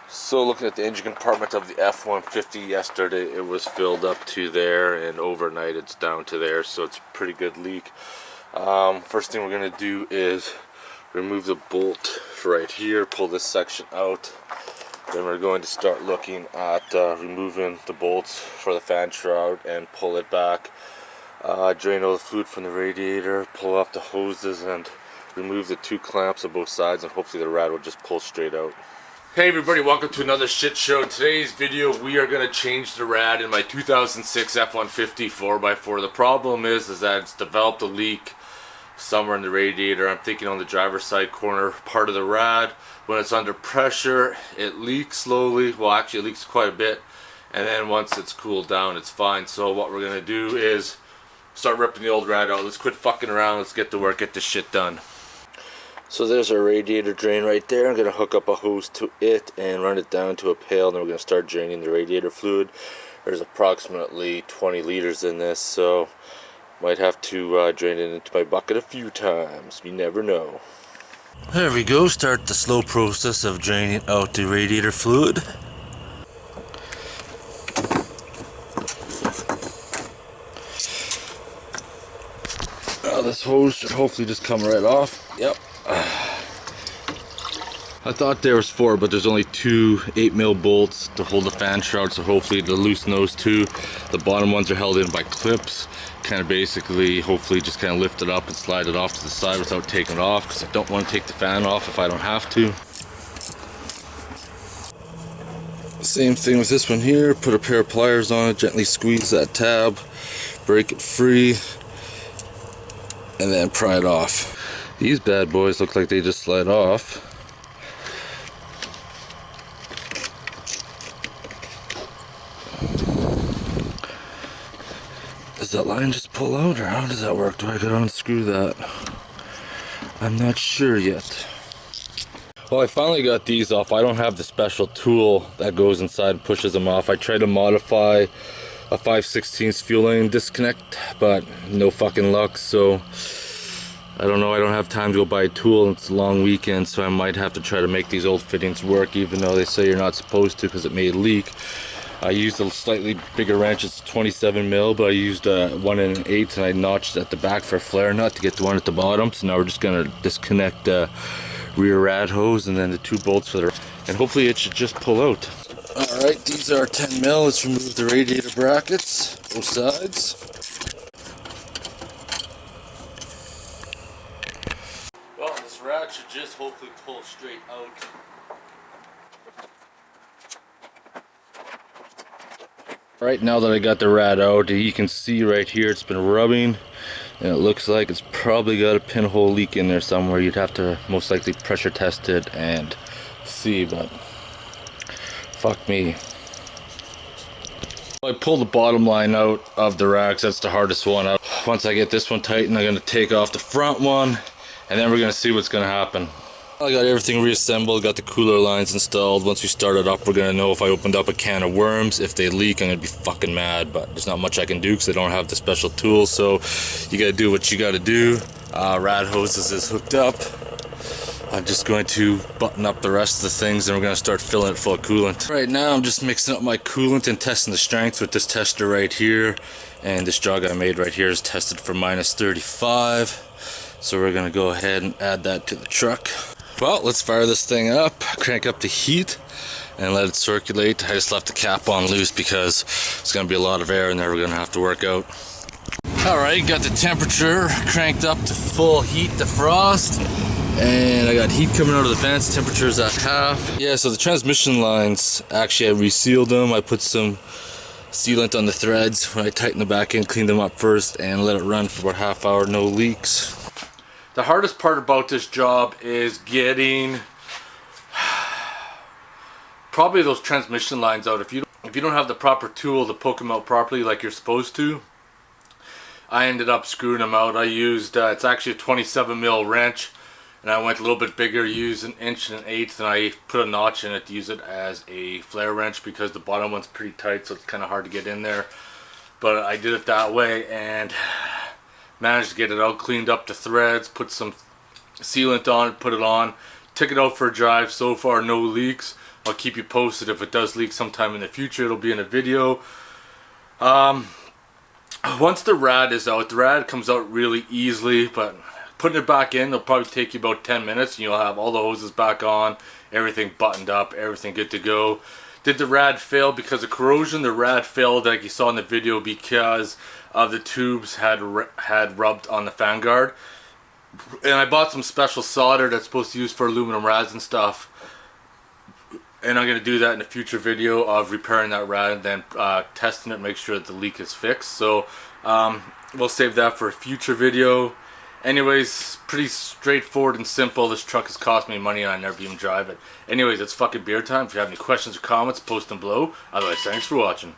So looking at the engine compartment of the F150 yesterday, it was filled up to there, and overnight it's down to there, so it's a pretty good leak. First thing we're going to do is remove the bolt for right here, pull this section out. Then we're going to start looking at removing the bolts for the fan shroud and pull it back. Drain all the fluid from the radiator, pull off the hoses, and remove the two clamps on both sides, and hopefully the rad will just pull straight out. Hey everybody, welcome to another shit show. Today's video we are going to change the rad in my 2006 F150 4x4. The problem is that it's developed a leak somewhere in the radiator. I'm thinking on the driver's side corner part of the rad. When it's under pressure it leaks slowly, well actually it leaks quite a bit, and then once it's cooled down it's fine. So what we're going to do is start ripping the old rad out. Let's quit fucking around, let's get to work, get this shit done. So there's our radiator drain right there. I'm going to hook up a hose to it and run it down to a pail, and then we're going to start draining the radiator fluid. There's approximately 20 liters in this, so might have to drain it into my bucket a few times. You never know. There we go. Start the slow process of draining out the radiator fluid. This hose should hopefully just come right off. Yep. I thought there was 4, but there's only 2 8mm bolts to hold the fan shroud, so hopefully to loosen those 2. The bottom ones are held in by clips, kind of basically hopefully just kind of lift it up and slide it off to the side without taking it off, because I don't want to take the fan off if I don't have to. Same thing with this one here. Put a pair of pliers on it, gently squeeze that tab, break it free, and then pry it off. These bad boys look like they just slide off. Does that line just pull out, or how does that work? Do I gotta unscrew that? I'm not sure yet. Well, I finally got these off. I don't have the special tool that goes inside and pushes them off. I tried to modify a 5/16 fuel line disconnect, but no fucking luck. So I don't know, I don't have time to go buy a tool. It's a long weekend, so I might have to try to make these old fittings work, even though they say you're not supposed to because it may leak. I used a slightly bigger wrench. It's 27mm, but I used 1 1/8, and I notched at the back for a flare nut to get the one at the bottom. So now we're just gonna disconnect the rear rad hose and then the 2 bolts for the, and hopefully it should just pull out. Alright, these are 10mm. Let's remove the radiator brackets, both sides. Well, this rad should just hopefully pull straight out. Right, now that I got the rad out, you can see right here it's been rubbing, and it looks like it's probably got a pinhole leak in there somewhere. You'd have to most likely pressure test it and see, but fuck me. I pulled the bottom line out of the racks. That's the hardest one out. Once I get this one tightened, I'm going to take off the front one, and then we're going to see what's going to happen. I got everything reassembled, got the cooler lines installed. Once we start it up, we're going to know if I opened up a can of worms. If they leak, I'm going to be fucking mad, but there's not much I can do because I don't have the special tools, so you got to do what you got to do. Rad hoses is hooked up. I'm just going to button up the rest of the things, and we're going to start filling it full of coolant. Right now I'm just mixing up my coolant and testing the strength with this tester right here, and this jug I made right here is tested for -35, so we're going to go ahead and add that to the truck. Well, let's fire this thing up, crank up the heat, and let it circulate. I just left the cap on loose because it's going to be a lot of air in there we're going to have to work out. Alright, got the temperature cranked up to full heat defrost, and I got heat coming out of the vents. Temperature's at half. Yeah, so the transmission lines, actually I resealed them. I put some sealant on the threads when I tightened the back end, cleaned them up first, and let it run for about half hour, no leaks. The hardest part about this job is getting probably those transmission lines out. If you don't have the proper tool to poke them out properly like you're supposed to, I ended up screwing them out. I used it's actually a 27mm wrench, and I went a little bit bigger, used 1 1/8, and I put a notch in it to use it as a flare wrench because the bottom one's pretty tight, so it's kind of hard to get in there. But I did it that way and managed to get it out, cleaned up the threads, put some sealant on it, put it on, took it out for a drive. So far no leaks. I'll keep you posted. If it does leak sometime in the future, it'll be in a video. Once the rad is out, the rad comes out really easily, but putting it back in, it'll probably take you about 10 minutes, and you'll have all the hoses back on, everything buttoned up, everything good to go. Did the rad fail because of corrosion? The rad failed, like you saw in the video, because of the tubes had rubbed on the fan guard. And I bought some special solder that's supposed to use for aluminum rads and stuff. And I'm going to do that in a future video of repairing that rad and then testing it, make sure that the leak is fixed. So we'll save that for a future video. Anyways, pretty straightforward and simple. This truck has cost me money and I never even drive it. Anyways, it's fucking beer time. If you have any questions or comments, post them below. Otherwise, thanks for watching.